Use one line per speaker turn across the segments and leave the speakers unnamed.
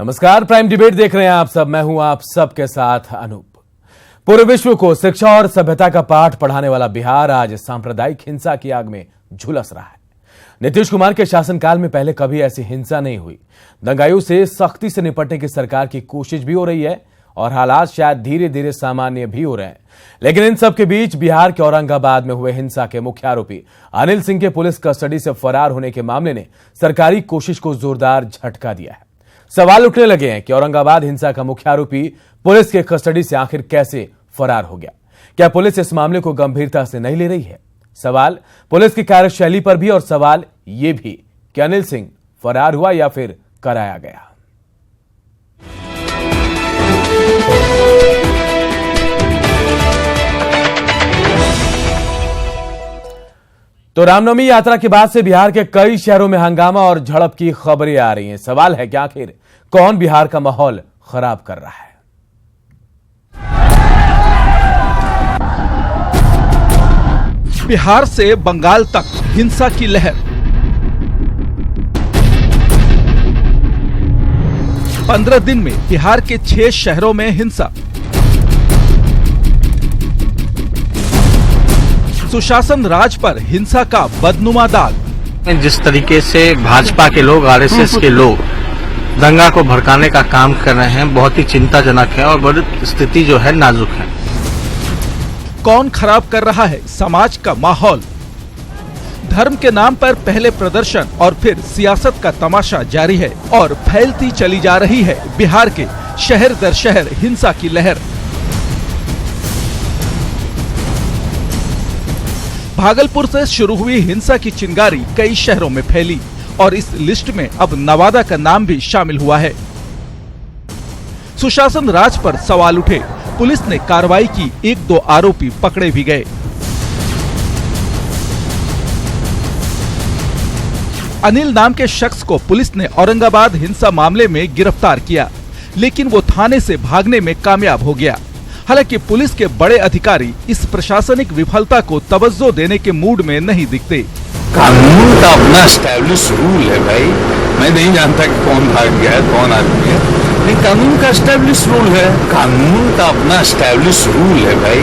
नमस्कार, prime debate देख रहे हैं आप सब। मैं हूं आप सबके साथ अनूप। पूरे विश्व को शिक्षा और सभ्यता का पाठ पढ़ाने वाला बिहार आज सांप्रदायिक हिंसा की आग में झुलस रहा है। नीतीश कुमार के शासनकाल में पहले कभी ऐसी हिंसा नहीं हुई। दंगाइयों से सख्ती से निपटने की सरकार की कोशिश भी हो रही है और हालात शायद धीरे धीरे सामान्य भी हो रहे हैं। लेकिन इन सब के बीच बिहार के औरंगाबाद में हुए हिंसा के मुख्य आरोपी अनिल सिंह के पुलिस कस्टडी से फरार होने के मामले ने सरकारी कोशिश को जोरदार झटका दिया है। सवाल उठने लगे हैं कि औरंगाबाद हिंसा का मुख्य आरोपी पुलिस के कस्टडी से आखिर कैसे फरार हो गया। क्या पुलिस इस मामले को गंभीरता से नहीं ले रही है? सवाल पुलिस की कार्यशैली पर भी और सवाल यह भी कि अनिल सिंह फरार हुआ या फिर कराया गया। तो रामनवमी यात्रा के बाद से बिहार के कई शहरों में हंगामा और झड़प की खबरें आ रही हैं। सवाल है कि आखिर कौन बिहार का माहौल खराब कर रहा है?
बिहार से बंगाल तक हिंसा की लहर। 15 दिन में बिहार के 6 शहरों में हिंसा। सुशासन राज पर हिंसा का बदनुमा दाग।
जिस तरीके से भाजपा के लोग, आरएसएस के लोग दंगा को भड़काने का काम कर रहे हैं, बहुत ही चिंताजनक है और बड़ी स्थिति जो है नाजुक है।
कौन खराब कर रहा है समाज का माहौल? धर्म के नाम पर पहले प्रदर्शन और फिर सियासत का तमाशा जारी है और फैलती चली जा रही है बिहार के शहर दर शहर हिंसा की लहर। भागलपुर से शुरू हुई हिंसा की चिंगारी कई शहरों में फैली और इस लिस्ट में अब नवादा का नाम भी शामिल हुआ है। सुशासन राज पर सवाल उठे, पुलिस ने कार्रवाई की, 1-2 आरोपी पकड़े भी गए। अनिल नाम के शख्स को पुलिस ने औरंगाबाद हिंसा मामले में गिरफ्तार किया, लेकिन वो थाने से भागने में कामयाब हो गया। हालांकि पुलिस के बड़े अधिकारी इस प्रशासनिक विफलता को तवज्जो देने के मूड में नहीं दिखते।
कानून का अपना एस्टैब्लिश रूल है भाई। मैं नहीं जानता कि कौन भाग गया है, कौन आदमी है, लेकिन कानून का एस्टैब्लिश रूल है। कानून का अपना एस्टैब्लिश रूल है भाई।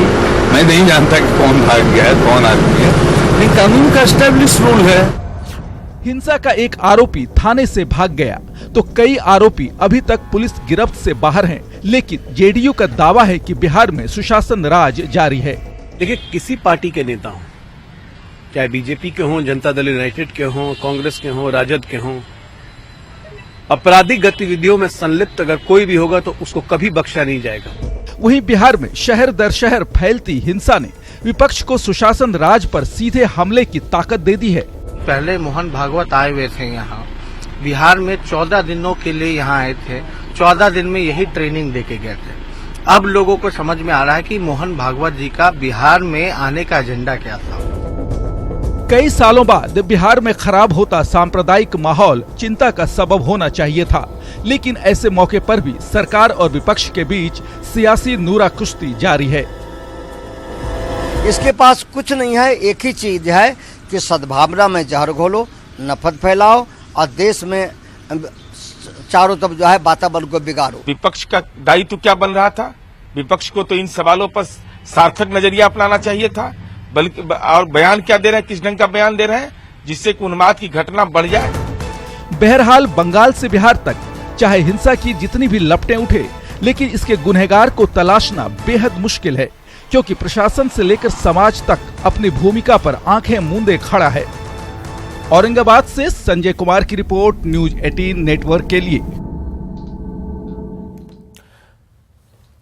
मैं नहीं जानता कि कौन भाग गया है, कौन आदमी है, लेकिन कानून का एस्टैब्लिश रूल है।
हिंसा का एक आरोपी थाने से भाग गया तो कई आरोपी अभी तक पुलिस गिरफ्त से बाहर हैं, लेकिन जेडीयू का दावा है कि बिहार में सुशासन राज जारी है।
देखिए, किसी पार्टी के नेता हों, चाहे बीजेपी के हों, जनता दल यूनाइटेड के हों, कांग्रेस के हों, राजद के हों, आपराधिक गतिविधियों में संलिप्त अगर कोई भी होगा तो उसको कभी बख्शा नहीं जाएगा।
वहीं बिहार में शहर दर शहर फैलती हिंसा ने विपक्ष को सुशासन राज पर सीधे हमले की ताकत दे दी है।
पहले मोहन भागवत आए हुए थे यहाँ बिहार में, 14 दिनों के लिए यहाँ आए थे। 14 दिन में यही ट्रेनिंग देके गए थे। अब लोगों को समझ में आ रहा है कि मोहन भागवत जी का बिहार में आने का एजेंडा क्या था।
कई सालों बाद बिहार में खराब होता सांप्रदायिक माहौल चिंता का सबब होना चाहिए था, लेकिन ऐसे मौके पर भी सरकार और विपक्ष के बीच सियासी नूरा कुश्ती जारी है।
इसके पास कुछ नहीं है, एक ही चीज है कि सद्भावना में जहर घोलो, नफरत फैलाओ और देश में चारों तरफ जो है वातावरण को बिगाड़ो।
विपक्ष का दायित्व क्या बन रहा था? विपक्ष को तो इन सवालों पर सार्थक नजरिया अपनाना चाहिए था, बल्कि और बयान क्या दे रहे हैं, किस ढंग का बयान दे रहे हैं जिससे कि उन्माद की घटना बढ़ जाए।
बहरहाल बंगाल से बिहार तक चाहे हिंसा की जितनी भी लपटें उठे, लेकिन इसके गुनहगार को तलाशना बेहद मुश्किल है, क्योंकि प्रशासन से लेकर समाज तक अपनी भूमिका पर आंखें मूंदे खड़ा है। औरंगाबाद से संजय कुमार की रिपोर्ट, न्यूज 18 नेटवर्क के लिए।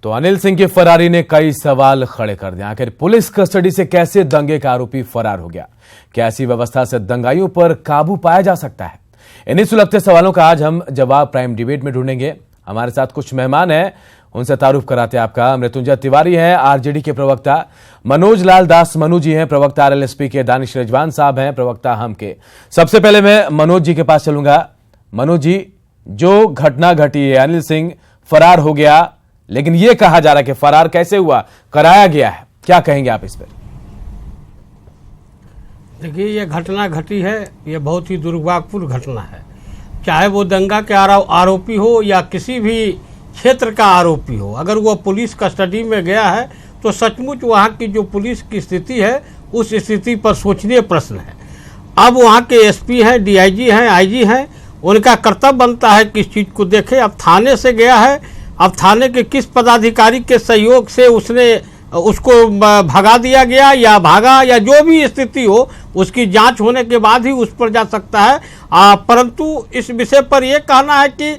तो अनिल सिंह की फरारी ने कई सवाल खड़े कर दिए। आखिर पुलिस कस्टडी से कैसे दंगे का आरोपी फरार हो गया? क्या ऐसी व्यवस्था से दंगाइयों पर काबू पाया जा सकता है? इन्हीं सुलगते सवालों का आज हम जवाब प्राइम डिबेट में ढूंढेंगे। हमारे साथ कुछ मेहमान हैं, उनसे तारुफ कराते हैं आपका। मृत्युंजय तिवारी हैं, आरजेडी के प्रवक्ता। मनोज लाल दास मनु जी हैं, प्रवक्ता आरएलएसपी के। दानिश रिजवान साहब हैं, प्रवक्ता हम के। सबसे पहले मैं मनोज जी के पास चलूंगा। मनोज जी, जो घटना घटी है, अनिल सिंह फरार हो गया, लेकिन यह कहा जा रहा है कि फरार कैसे हुआ, कराया गया है, क्या कहेंगे आप इस पर?
देखिए, ये घटना घटी है, ये बहुत ही दुर्भाग्यपूर्ण घटना है। चाहे वो दंगा के आरोपी हो या किसी भी क्षेत्र का आरोपी हो, अगर वो पुलिस कस्टडी में गया है तो सचमुच वहाँ की जो पुलिस की स्थिति है उस स्थिति पर सोचनीय प्रश्न है। अब वहाँ के एसपी हैं, डीआईजी हैं, आईजी हैं, उनका कर्तव्य बनता है कि इस चीज़ को देखें। अब थाने से गया है, अब थाने के किस पदाधिकारी के सहयोग से उसको भगा दिया गया या भागा या जो भी स्थिति हो, उसकी जांच होने के बाद ही उस पर जा सकता है। परंतु इस विषय पर यह कहना है कि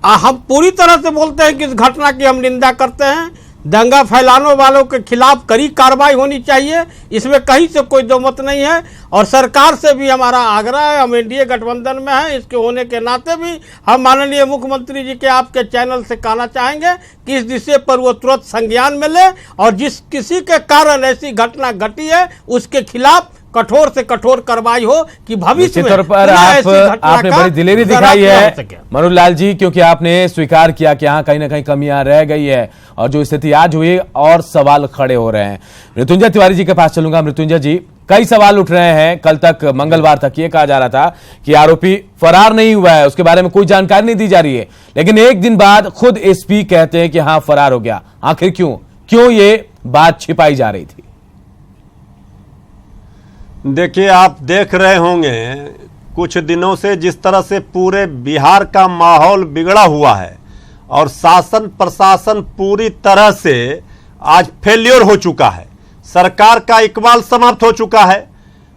हम पूरी तरह से बोलते हैं कि इस घटना की हम निंदा करते हैं। दंगा फैलाने वालों के खिलाफ कड़ी कार्रवाई होनी चाहिए, इसमें कहीं से कोई दो मत नहीं है। और सरकार से भी हमारा आग्रह है, हम एनडीए गठबंधन में हैं, इसके होने के नाते भी हम माननीय मुख्यमंत्री जी के आपके चैनल से कहना चाहेंगे कि इस विषय पर वो तुरंत संज्ञान में ले और जिस किसी के कारण ऐसी घटना घटी है उसके खिलाफ कठोर से कठोर कार्रवाई हो कि भविष्य में
पर आपने बड़ी दिलेरी दिखाई है मनोज लाल जी, क्योंकि आपने स्वीकार किया कि यहाँ कहीं ना कहीं कमियां रह गई है और जो स्थिति आज हुई और सवाल खड़े हो रहे हैं। मृत्युंजय तिवारी जी के पास चलूंगा। मृत्युंजय जी, कई सवाल उठ रहे हैं। कल तक मंगलवार तक ये कहा जा रहा था कि आरोपी फरार नहीं हुआ है, उसके बारे में कोई जानकारी नहीं दी जा रही है, लेकिन एक दिन बाद खुद एसपी कहते हैं कि हाँ फरार हो गया। आखिर क्यों ये बात छिपाई जा रही थी?
देखिए, आप देख रहे होंगे कुछ दिनों से जिस तरह से पूरे बिहार का माहौल बिगड़ा हुआ है और शासन प्रशासन पूरी तरह से आज फेल्योर हो चुका है। सरकार का इकबाल समाप्त हो चुका है।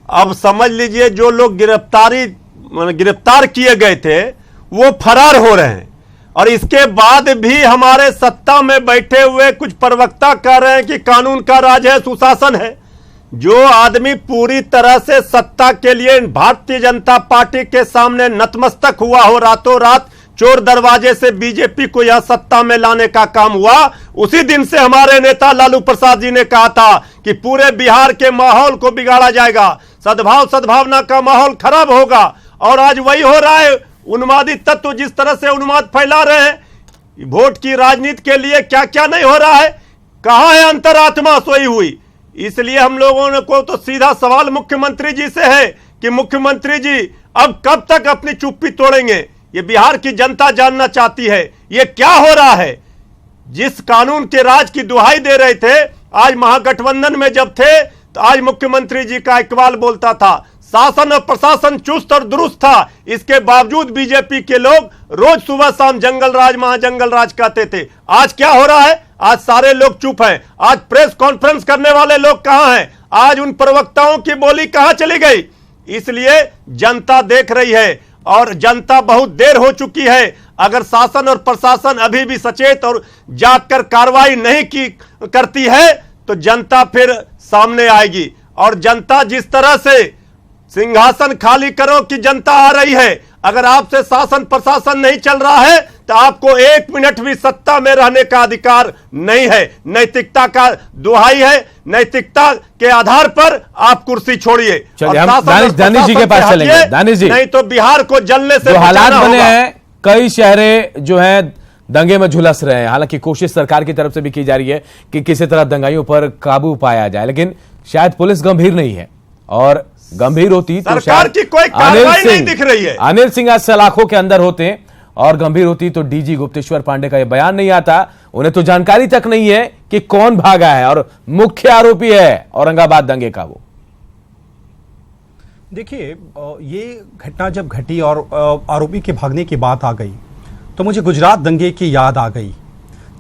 अब समझ लीजिए जो लोग गिरफ्तार किए गए थे वो फरार हो रहे हैं और इसके बाद भी हमारे सत्ता में बैठे हुए कुछ प्रवक्ता कह रहे हैं कि कानून का राज है, सुशासन है। जो आदमी पूरी तरह से सत्ता के लिए भारतीय जनता पार्टी के सामने नतमस्तक हुआ हो, रातों रात चोर दरवाजे से बीजेपी को यह सत्ता में लाने का काम हुआ, उसी दिन से हमारे नेता लालू प्रसाद जी ने कहा था कि पूरे बिहार के माहौल को बिगाड़ा जाएगा, सद्भावना का माहौल खराब होगा। और आज वही हो रहा है। उन्मादी तत्व जिस तरह से उन्माद फैला रहे हैं, वोट की राजनीति के लिए क्या क्या नहीं हो रहा है, कहां है अंतरात्मा सोई हुई। इसलिए हम लोगों को तो सीधा सवाल मुख्यमंत्री जी से है कि मुख्यमंत्री जी अब कब तक अपनी चुप्पी तोड़ेंगे। ये बिहार की जनता जानना चाहती है ये क्या हो रहा है। जिस कानून के राज की दुहाई दे रहे थे, आज महागठबंधन में जब थे तो आज मुख्यमंत्री जी का इकबाल बोलता था, शासन और प्रशासन चुस्त और दुरुस्त था। इसके बावजूद बीजेपी के लोग रोज सुबह शाम जंगल राज महाजंगल राज कहते थे। आज क्या हो रहा है? आज सारे लोग चुप हैं। आज प्रेस कॉन्फ्रेंस करने वाले लोग कहां हैं? आज उन प्रवक्ताओं की बोली कहां चली गई? इसलिए जनता देख रही है और जनता बहुत देर हो चुकी है। अगर शासन और प्रशासन अभी भी सचेत और जागकर कार्रवाई नहीं करती है तो जनता फिर सामने आएगी। और जनता जिस तरह से सिंहासन खाली करो कि जनता आ रही है, अगर आपसे शासन प्रशासन नहीं चल रहा है तो आपको एक मिनट भी सत्ता में रहने का अधिकार नहीं है। नैतिकता का दुहाई है, नैतिकता के आधार पर आप कुर्सी छोड़िए।
दानिश जी के पास चलेंगे। दानिश जी,
नहीं तो बिहार को जलने से
हालात बने हैं, कई शहरे जो हैं दंगे में झुलस रहे हैं। हालांकि कोशिश सरकार की तरफ से भी की जा रही है कि किसी तरह दंगाइयों पर काबू पाया जाए, लेकिन शायद पुलिस गंभीर नहीं है। और गंभीर होती तो शायद
की कोई कार्रवाई नहीं दिख रही है।
अनिल सिंह आज सलाखों के अंदर होते और गंभीर होती तो डीजी गुप्तेश्वर पांडे का यह बयान नहीं आता। उन्हें तो जानकारी तक नहीं है कि कौन भागा है और मुख्य आरोपी है औरंगाबाद दंगे का वो।
देखिए, ये घटना जब घटी और आरोपी के भागने की बात आ गई तो मुझे गुजरात दंगे की याद आ गई,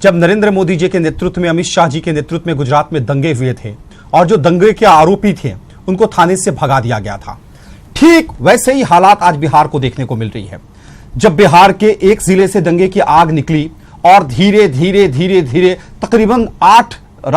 जब नरेंद्र मोदी जी के नेतृत्व में, अमित शाह जी के नेतृत्व में गुजरात में दंगे हुए थे और जो दंगे के आरोपी थे उनको थाने से भगा दिया गया था। ठीक वैसे ही हालात आज बिहार को देखने को मिल रही है। जब बिहार के एक जिले से दंगे की आग निकली और धीरे धीरे धीरे धीरे तकरीबन 8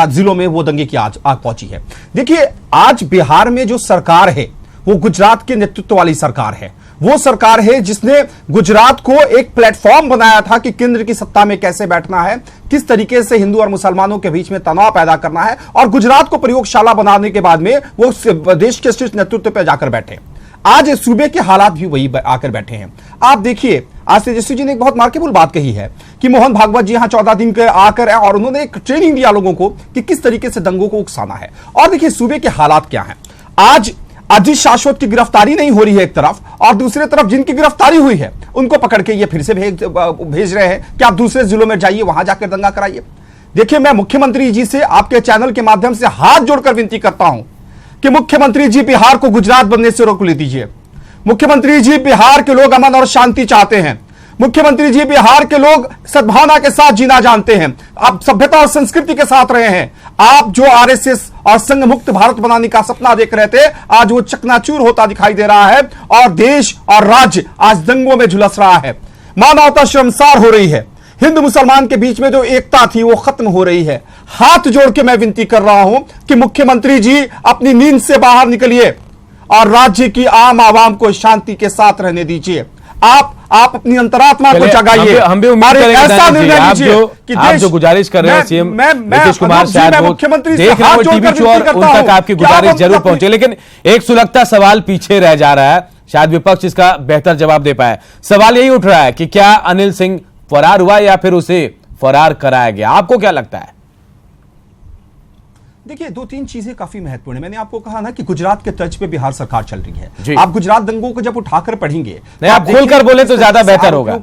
जिलों में वो दंगे की आग पहुंची है। देखिए, आज बिहार में जो सरकार है वो गुजरात के नेतृत्व वाली सरकार है। वो सरकार है जिसने गुजरात को एक प्लेटफॉर्म बनाया था कि केंद्र की सत्ता में कैसे बैठना है, किस तरीके से हिंदू और मुसलमानों के बीच में तनाव पैदा करना है, और गुजरात को प्रयोगशाला बनाने के बाद में वो देश के शीर्ष नेतृत्व पर जाकर बैठे। आज सूबे के हालात भी वही आकर बैठे हैं। आप देखिए, आज तेजस्वी जी ने एक बहुत मार्केबल बात कही है कि मोहन भागवत जी यहां 14 दिन के आकर और उन्होंने एक ट्रेनिंग दिया लोगों को कि किस तरीके से दंगों को उकसाना है। और देखिए सूबे के हालात क्या हैं। आज अजीत शाश्वत की गिरफ्तारी नहीं हो रही है एक तरफ, और दूसरी तरफ जिनकी गिरफ्तारी हुई है उनको पकड़ के ये फिर से भेज रहे हैं कि आप दूसरे जिलों में जाइए, वहां जाकर दंगा कराइए। देखिए, मैं मुख्यमंत्री जी से आपके चैनल के माध्यम से हाथ जोड़कर विनती करता हूं कि मुख्यमंत्री जी बिहार को गुजरात बनने से रोक ले दीजिए। मुख्यमंत्री जी, बिहार के लोग अमन और शांति चाहते हैं। मुख्यमंत्री जी, बिहार के लोग सद्भावना के साथ जीना जानते हैं, आप सभ्यता और संस्कृति के साथ रहे हैं। आप जो आरएसएस और संघ मुक्त भारत बनाने का सपना देख रहे थे, आज वो चकनाचूर होता दिखाई दे रहा है और देश और राज्य आज दंगों में झुलस रहा है। मानवता शर्मसार हो रही है। हिंदू मुसलमान के बीच में जो एकता थी वो खत्म हो रही है। हाथ जोड़ के मैं विनती कर रहा हूं कि मुख्यमंत्री जी अपनी नींद से बाहर निकलिए और राज्य की आम आवाम को शांति के साथ रहने दीजिए। आप अपनी अंतरात्मा को जगाइए।
हम भी उम्मीद करेंगे
ऐसा निर्णय लीजिए कि
आप जो गुजारिश कर रहे हैं सीएम नीतीश कुमार शायद वो
मुख्यमंत्री
देख रहे हो टीवी शो और उन तक आपकी गुजारिश जरूर पहुंचे, लेकिन एक सुलगता सवाल पीछे रह जा रहा है। शायद विपक्ष इसका बेहतर जवाब दे पाए। सवाल यही उठ रहा है कि क्या अनिल सिंह फरार हुआ या फिर उसे फरार कराया गया? आपको क्या लगता है?
देखिए, दो तीन चीजें काफी महत्वपूर्ण है। मैंने आपको कहा ना कि गुजरात के तर्ज पे बिहार सरकार चल रही है। आप गुजरात दंगों को जब उठाकर पढ़ेंगे,
नहीं, आप खोलकर बोले तो ज्यादा बेहतर होगा।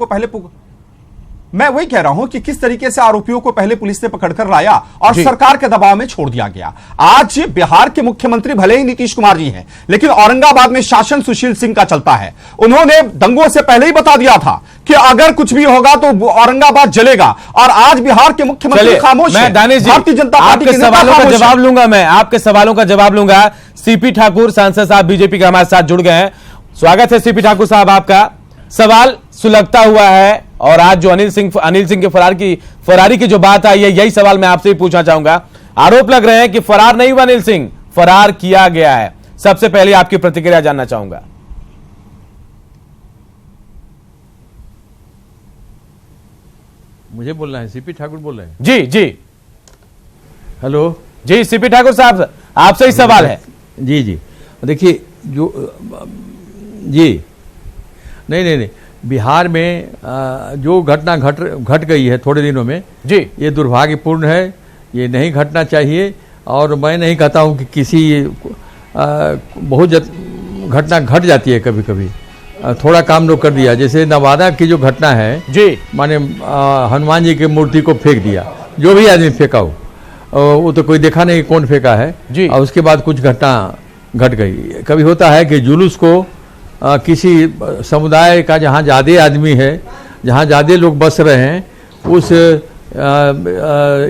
मैं वही कह रहा हूं कि किस तरीके से आरोपियों को पहले पुलिस ने पकड़कर लाया और सरकार के दबाव में छोड़ दिया गया। आज बिहार के मुख्यमंत्री भले ही नीतीश कुमार जी हैं, लेकिन औरंगाबाद में शासन सुशील सिंह का चलता है। उन्होंने दंगों से पहले ही बता दिया था कि अगर कुछ भी होगा तो औरंगाबाद जलेगा, और आज बिहार के मुख्यमंत्री खामोश हैं। भारतीय जनता पार्टी के
सवालों का जवाब लूंगा, मैं आपके सवालों का जवाब लूंगा। सीपी ठाकुर सांसद साहब बीजेपी के हमारे साथ जुड़ गए हैं। स्वागत है सीपी ठाकुर साहब आपका। सवाल सुलगता हुआ है और आज जो अनिल सिंह के फरारी की जो बात आई है, यही सवाल मैं आपसे ही पूछना चाहूंगा। आरोप लग रहे हैं कि फरार नहीं हुआ अनिल सिंह, फरार किया गया है। सबसे पहले आपकी प्रतिक्रिया जानना चाहूंगा।
मुझे बोलना है? सीपी ठाकुर बोल रहे हैं?
जी जी,
हेलो
जी सीपी ठाकुर साहब, आपसे ही सवाल है।
जी जी, देखिए जो जी नहीं, बिहार में जो घटना घट गई है थोड़े दिनों में
जी,
ये दुर्भाग्यपूर्ण है। ये नहीं घटना चाहिए, और मैं नहीं कहता हूँ कि किसी बहुत घटना घट जाती है कभी कभी। थोड़ा काम लोग कर दिया, जैसे नवादा की जो घटना है
जी,
माने हनुमान जी की मूर्ति को फेंक दिया, जो भी आदमी फेंका हो, वो तो कोई देखा नहीं कौन फेंका है
जी,
और उसके बाद कुछ घटना घट गई। कभी होता है कि जुलूस को किसी समुदाय का जहाँ ज़्यादा आदमी है, जहाँ ज़्यादा लोग बस रहे हैं, उस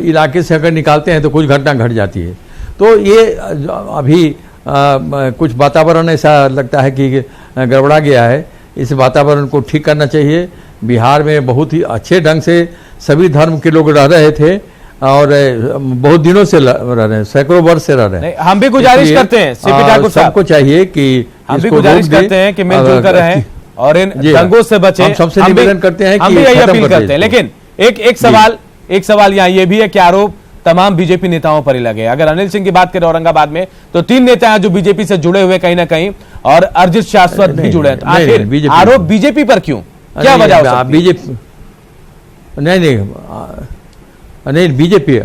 इलाके से अगर निकालते हैं तो कुछ घटना घट जाती है। तो ये अभी कुछ वातावरण ऐसा लगता है कि गड़बड़ा गया है। इस वातावरण को ठीक करना चाहिए। बिहार में बहुत ही अच्छे ढंग से सभी धर्म के लोग रह रहे थे और बहुत दिनों से रह रहे हैं, सैकड़ों वर्ष से रह रहे हैं।
हम भी गुजारिश करते हैं सीपी ठाकुर साहब,
सबको चाहिए कि
हम भी गुजारिश करते हैं कि मिलजुल कर रहें और इन दंगों से बचें।
हम सबसे निवेदन करते हैं,
हम भी यही अपील करते हैं। लेकिन एक सवाल यहाँ ये भी है कि आरोप तमाम बीजेपी नेताओं पर ही लगे। अगर अनिल सिंह की बात करें औरंगाबाद में, तो 3 नेता हैं जो बीजेपी से जुड़े हुए कहीं ना कहीं, और अरजित शाश्वत भी जुड़े हैं। आखिर आरोप बीजेपी पर क्यों, क्या वजह हो सकती है?
बीजेपी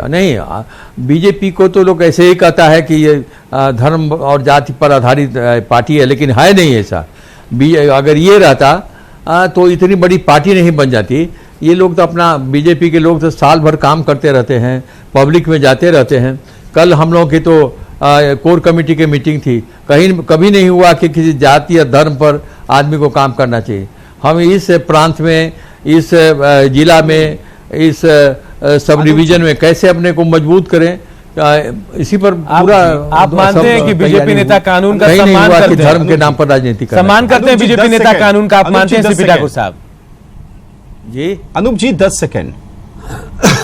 नहीं, बीजेपी को तो लोग ऐसे ही कहता है कि ये धर्म और जाति पर आधारित पार्टी है, लेकिन है नहीं ऐसा। अगर ये रहता तो इतनी बड़ी पार्टी नहीं बन जाती। ये लोग तो अपना, बीजेपी के लोग तो साल भर काम करते रहते हैं, पब्लिक में जाते रहते हैं। कल हम लोग की तो कोर कमेटी की मीटिंग थी, कभी नहीं हुआ कि किसी जाति या धर्म पर आदमी को काम करना चाहिए। हम इस प्रांत में, इस जिला में, इस सब डिवीजन में कैसे अपने को मजबूत करें, इसी पर पूरा
आप मानते हैं कि बीजेपी नेता कानून का सम्मान करते हैं,
धर्म के नाम पर राजनीति
सम्मान करते हैं बीजेपी नेता कानून का? आप मानते हैं सीपी ठाकुर साहब?
जी
अनूप जी 10 सेकंड।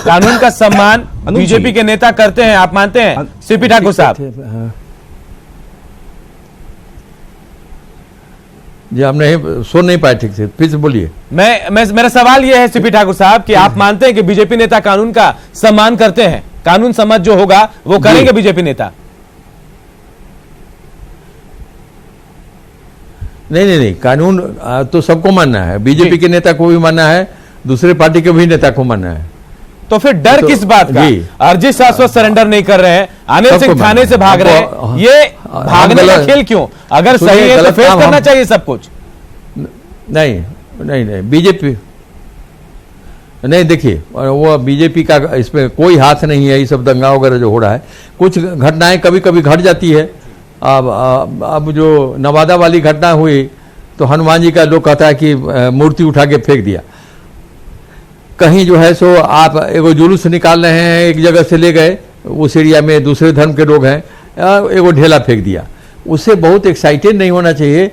कानून का सम्मान बीजेपी के नेता करते हैं, आप मानते हैं सीपी ठाकुर साहब?
जी, हम नहीं सुन नहीं पाए ठीक से, फिर से बोलिए।
मेरा सवाल यह है सीपी ठाकुर साहब कि आप मानते हैं कि बीजेपी नेता कानून का सम्मान करते हैं? कानून समझ जो होगा वो करेंगे बीजेपी नेता?
नहीं, कानून तो सबको मानना है, बीजेपी के नेता को भी मानना है, दूसरे पार्टी के भी नेता को मानना है।
तो फिर डर किस बात का? अरजित शाश्वत सरेंडर नहीं कर रहे हैं, अनिल सिंह थाने से भाग रहे हैं, ये भागने का खेल क्यों? अगर सही है तो फेस करना चाहिए सब कुछ।
नहीं बीजेपी नहीं, देखिए वो बीजेपी का इसमें कोई हाथ नहीं है। ये सब दंगा वगैरह जो हो रहा है, कुछ घटनाएं कभी कभी घट जाती है। अब जो नवादा वाली घटना हुई तो हनुमान जी का लोग कहता है कि मूर्ति उठा के फेंक दिया। कहीं जो है सो आप एगो जुलूस निकाल रहे हैं, एक जगह से ले गए, उस एरिया में दूसरे धर्म के लोग हैं, एगो ढेला फेंक दिया। उससे बहुत एक्साइटेड नहीं होना चाहिए,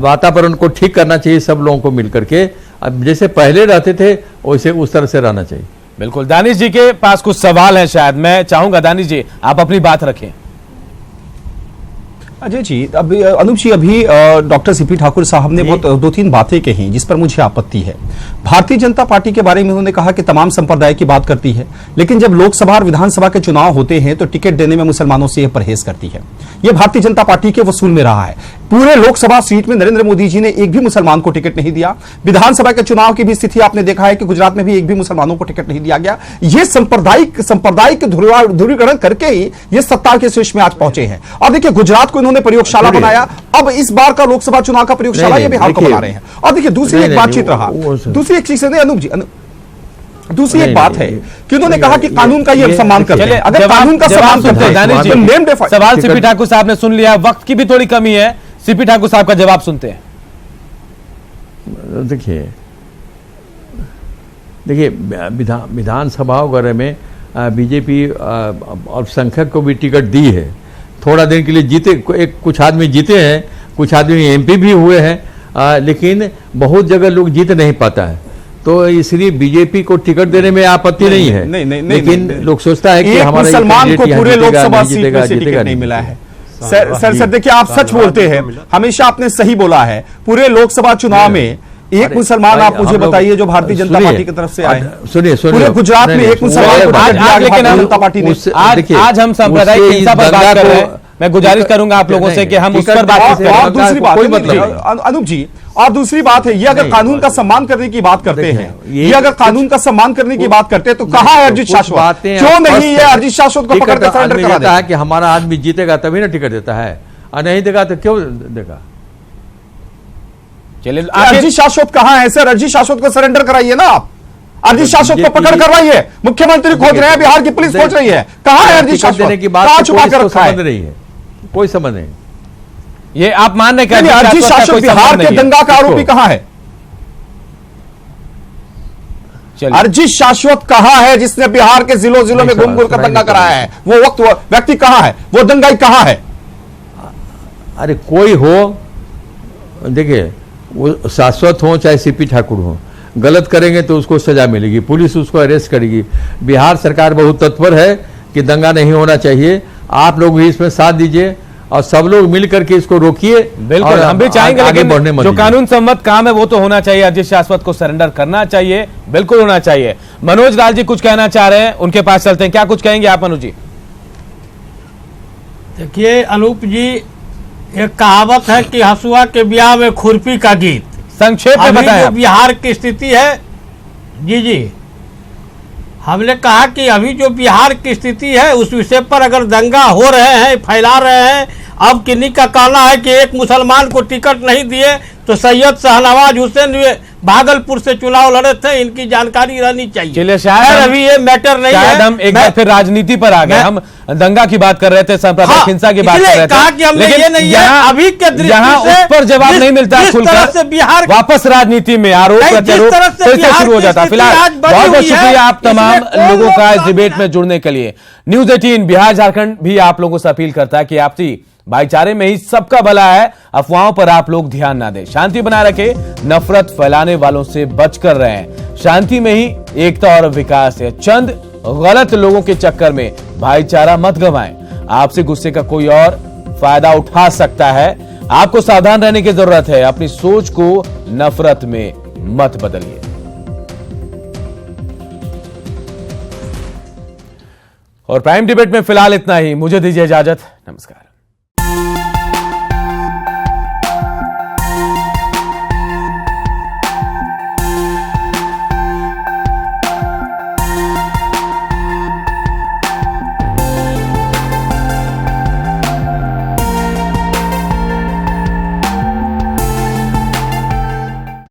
वातावरण को ठीक करना चाहिए सब लोगों को मिलकर के। अब जैसे पहले रहते थे वैसे उस तरह से रहना चाहिए।
बिल्कुल। दानिश जी के पास कुछ सवाल हैं, शायद मैं चाहूंगा दानिश जी आप अपनी बात रखें।
अजय जी, अभी अनूप जी, अभी डॉक्टर सीपी ठाकुर साहब ने बहुत 2-3 बातें कही जिस पर मुझे आपत्ति है। भारतीय जनता पार्टी के बारे में उन्होंने कहा कि तमाम संप्रदाय की बात करती है, लेकिन जब लोकसभा और विधानसभा के चुनाव होते हैं तो टिकट देने में मुसलमानों से यह परहेज करती है। यह भारतीय जनता पार्टी के वसूल में रहा है। पूरे लोकसभा सीट में नरेंद्र मोदी जी ने एक भी मुसलमान को टिकट नहीं दिया। विधानसभा के चुनाव की भी स्थिति आपने देखा है कि गुजरात में भी एक भी मुसलमानों को टिकट नहीं दिया गया। ये सांप्रदायिक ध्रुवीकरण करके ही ये सत्ता के शीर्ष में आज पहुंचे हैं। और देखिए, गुजरात को इन्होंने प्रयोगशाला बनाया, अब इस बार का लोकसभा चुनाव का प्रयोगशाला ये बिहार को बना रहे हैं। और देखिए, दूसरी एक बातचीत रहा, दूसरी एक चीज है अनूप जी, दूसरी एक बात है कि उन्होंने कहा कि कानून का ये सम्मान करते हैं। अगर कानून का सम्मान करते हैं,
सवाल सीपी ठाकुर साहब ने सुन लिया, वक्त की भी थोड़ी कमी है, सीपी ठाकुर साहब का जवाब सुनते हैं।
देखिए विधानसभा वगैरह में बीजेपी अल्पसंख्यक को भी टिकट दी है। थोड़ा दिन के लिए जीते, कुछ आदमी जीते हैं, कुछ आदमी एमपी भी हुए हैं, लेकिन बहुत जगह लोग जीत नहीं पाता है। तो इसलिए बीजेपी को टिकट देने में आपत्ति नहीं है, लेकिन लोग सोचता है कि हमारा
मुसलमान को पूरे लोकसभा सीट में से टिकट नहीं मिला है। सर देखिए, आप सच बोलते हैं, हमेशा आपने सही बोला है। पूरे लोकसभा चुनाव में एक मुसलमान आप मुझे बताइए जो भारतीय जनता पार्टी की तरफ से आए।
सुनिए
पूरे गुजरात में एक मुसलमान को टिकट दिया भारतीय जनता पार्टी ने।
आज हम सांप्रदायिक हिंसा पर बात कर रहे हैं। मैं गुजारिश करूंगा आप लोगों से कि हम उस पर बात करें।
और दूसरी बात, अनूप जी, और दूसरी बात है, ये अगर कानून का सम्मान करने की बात करते हैं, ये अगर कानून का सम्मान करने की बात करते हैं तो कहां है अर्जित शाश्वत? क्यों नहीं ये अर्जित शाश्वत को पकड़ कर सरेंडर करा देता
है कि हमारा आदमी जीतेगा तभी ना टिकट देता है, और नहीं देगा तो क्यों देगा?
चलिए,
अर्जित शाश्वत कहां है? सर, अर्जित शाश्वत को सरेंडर कराइए ना आप। अर्जित शाश्वत को पकड़ करवाइए। मुख्यमंत्री खोज रहे हैं, बिहार की पुलिस खोज रही है, कहां है अर्जित शाश्वत? कहां छुपा कर रखा है?
कोई समझ नहीं।
ये आप मान रहे हैं
अर्जित शाश्वत बिहार के दंगा का आरोपी कहां है? अर्जित शाश्वत कहां है जिसने बिहार के जिलों में घूम कर दंगा कराया है? वो व्यक्ति कहां है? वो दंगाई कहां है?
अरे कोई हो, देखिए वो शाश्वत हो चाहे सीपी ठाकुर हो, गलत करेंगे तो उसको सजा मिलेगी, पुलिस उसको अरेस्ट करेगी। बिहार सरकार बहुत तत्पर है कि दंगा नहीं होना चाहिए। आप लोग भी इसमें साथ दीजिए और सब लोग मिल करके इसको रोकिए।
बिल्कुल, हम भी चाहेंगे, लेकिन जो कानून सम्मत काम है वो तो होना चाहिए। अर्जित शाश्वत को सरेंडर करना चाहिए, बिल्कुल होना चाहिए। मनोज लाल जी कुछ कहना चाह रहे हैं, उनके पास चलते हैं। क्या कुछ कहेंगे आप मनोज जी?
देखिए अनूप जी, एक कहावत है कि हसुआ के ब्याह में खुरपी का गीत।
संक्षेप में बताएं।
बिहार की स्थिति है जी, हमने कहा कि अभी जो बिहार की स्थिति है उस विषय पर अगर दंगा हो रहे हैं, फैला रहे हैं, अब किन्हीं का कहना है कि एक मुसलमान को टिकट नहीं दिए तो सैयद शाहनवाज हुसैन भागलपुर से चुनाव लड़े थे, इनकी जानकारी रहनी चाहिए।
चलिए, शायद
अभी ये मैटर नहीं है।
हम एक बार फिर राजनीति पर आ गए। हम दंगा की बात कर रहे थे, सांप्रदायिक हिंसा की बात कर रहे थे,
कहा कि हमने ये नहीं है अभी के दृष्टि से
उस पर जवाब नहीं मिलता खुलकर,
बिहार
वापस राजनीति में आरोप प्रत्यारोप फिर से शुरू हो जाता। फिलहाल बहुत बहुत शुक्रिया आप तमाम लोगों का इस डिबेट में जुड़ने के लिए। न्यूज 18 बिहार झारखंड भी आप लोगों से अपील करता है कि आपसी भाईचारे में ही सबका भला है, अफवाहों पर आप लोग ध्यान ना दें, शांति बनाए रखें, नफरत फैलाने वालों से बचकर रहें। शांति में ही एकता और विकास है। चंद गलत लोगों के चक्कर में भाईचारा मत गंवाएं। आपसे गुस्से का कोई और फायदा उठा सकता है। आपको सावधान रहने की जरूरत है। अपनी सोच को नफरत में मत बदलिए। और प्राइम डिबेट में फिलहाल इतना ही। मुझे दीजिए इजाजत। नमस्कार।